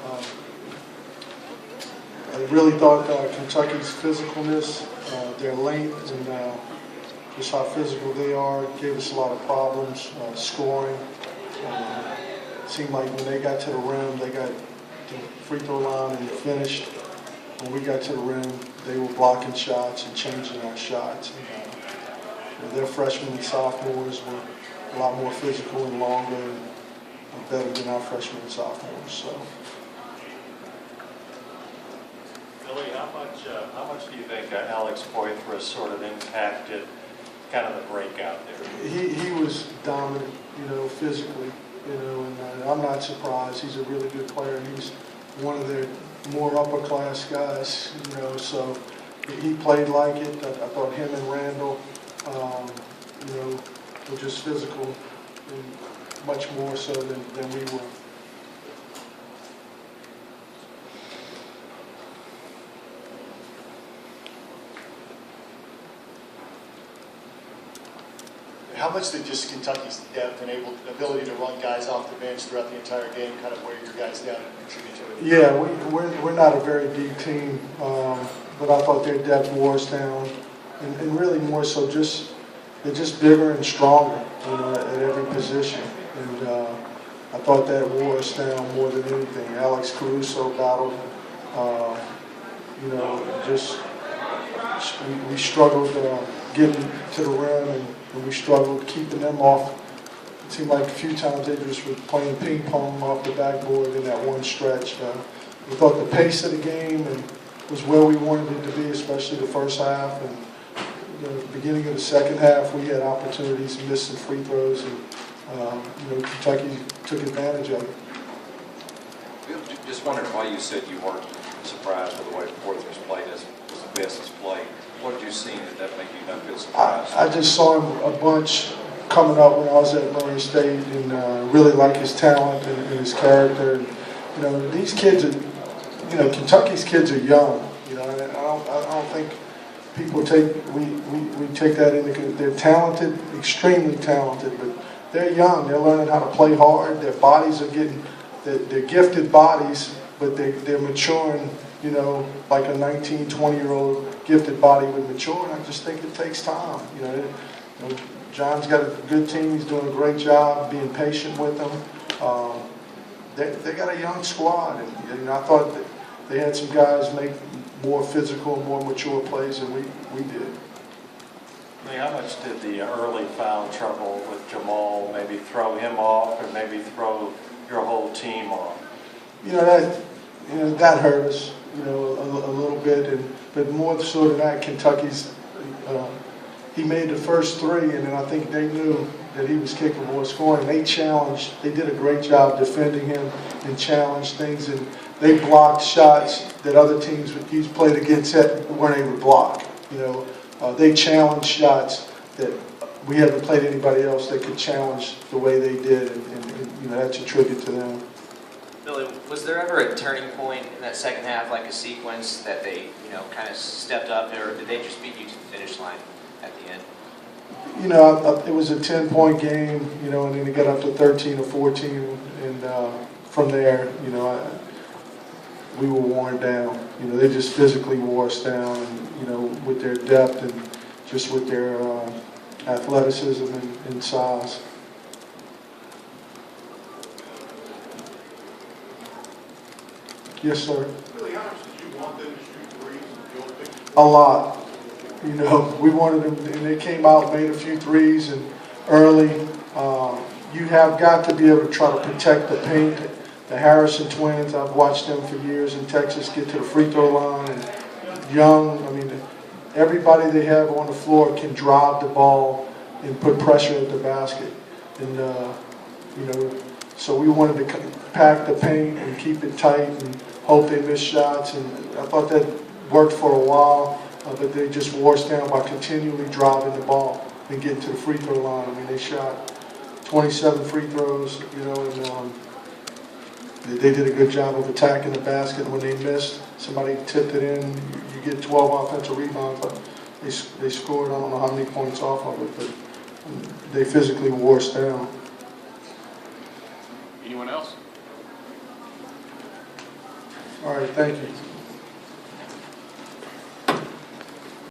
Um, I really thought Kentucky's physicalness, their length, and just how physical they are gave us a lot of problems scoring. It seemed like when they got to the rim, they got the free throw line and finished. When we got to the rim, they were blocking shots and changing our shots. And, their freshmen and sophomores were a lot more physical and longer and better than our freshmen and sophomores. So. Billy, how much do you think Alex Poythress sort of impacted kind of the breakout there? He was dominant, physically, and I'm not surprised. He's a really good player, and he's one of their more upper class guys, so he played like it. I thought him and Randall, were just physical and much more so than we were. How much did just Kentucky's depth and ability to run guys off the bench throughout the entire game kind of wear your guys down and contribute to it? Yeah, we're not a very deep team, but I thought their depth wore us down, and really more so they're just bigger and stronger, at every position, and I thought that wore us down more than anything. Alex Caruso battled, we struggled getting to the rim, and we struggled keeping them off. It seemed like a few times they just were playing ping pong off the backboard in that one stretch. We thought the pace of the game was where we wanted it to be, especially the first half. And the beginning of the second half, we had opportunities, missed some free throws, and Kentucky took advantage of it. Just wondering why you said you weren't surprised with the way Poythress played as was the best he's played. What did you see that made you not feel surprised? I just saw him a bunch coming up when I was at Murray State, and really like his talent and his character. And, these kids are, Kentucky's kids are young. And I don't think people we take that into. They're talented, extremely talented, but they're young. They're learning how to play hard. Their bodies are they're gifted bodies, but they're maturing. Like a 19, 20-year-old gifted body would mature, and I just think it takes time. John's got a good team. He's doing a great job being patient with them. They got a young squad, and I thought that they had some guys make more physical, more mature plays than we did. How much did the early foul trouble with Jamal maybe throw him off, or maybe throw your whole team off? That hurt us, a little bit, but more so than that, Kentucky's. He made the first three, and then I think they knew that he was capable of scoring. They did a great job defending him and challenged things, and they blocked shots that other teams he's played against weren't able to block. They challenged shots that we haven't played anybody else that could challenge the way they did, and that's a tribute to them. Billy, was there ever a turning point in that second half, like a sequence that they, kind of stepped up, or did they just beat you to the finish line at the end? It was a 10-point game, and then it got up to 13 or 14, and from there, we were worn down. They just physically wore us down, and, with their depth and just with their athleticism and size. Yes, sir. Really, how much did you want them to shoot threes? A lot. We wanted them, and they came out, made a few threes, and early. You have got to be able to try to protect the paint. The Harrison twins, I've watched them for years in Texas get to the free throw line. And Young, everybody they have on the floor can drive the ball and put pressure at the basket. And, so we wanted to pack the paint and keep it tight and hope they miss shots. And I thought that worked for a while, but they just wore us down by continually driving the ball and getting to the free throw line. They shot 27 free throws, and they did a good job of attacking the basket. When they missed, somebody tipped it in. You get 12 offensive rebounds, but they scored, I don't know how many points off of it, but they physically wore us down. Anyone else? All right, thank you.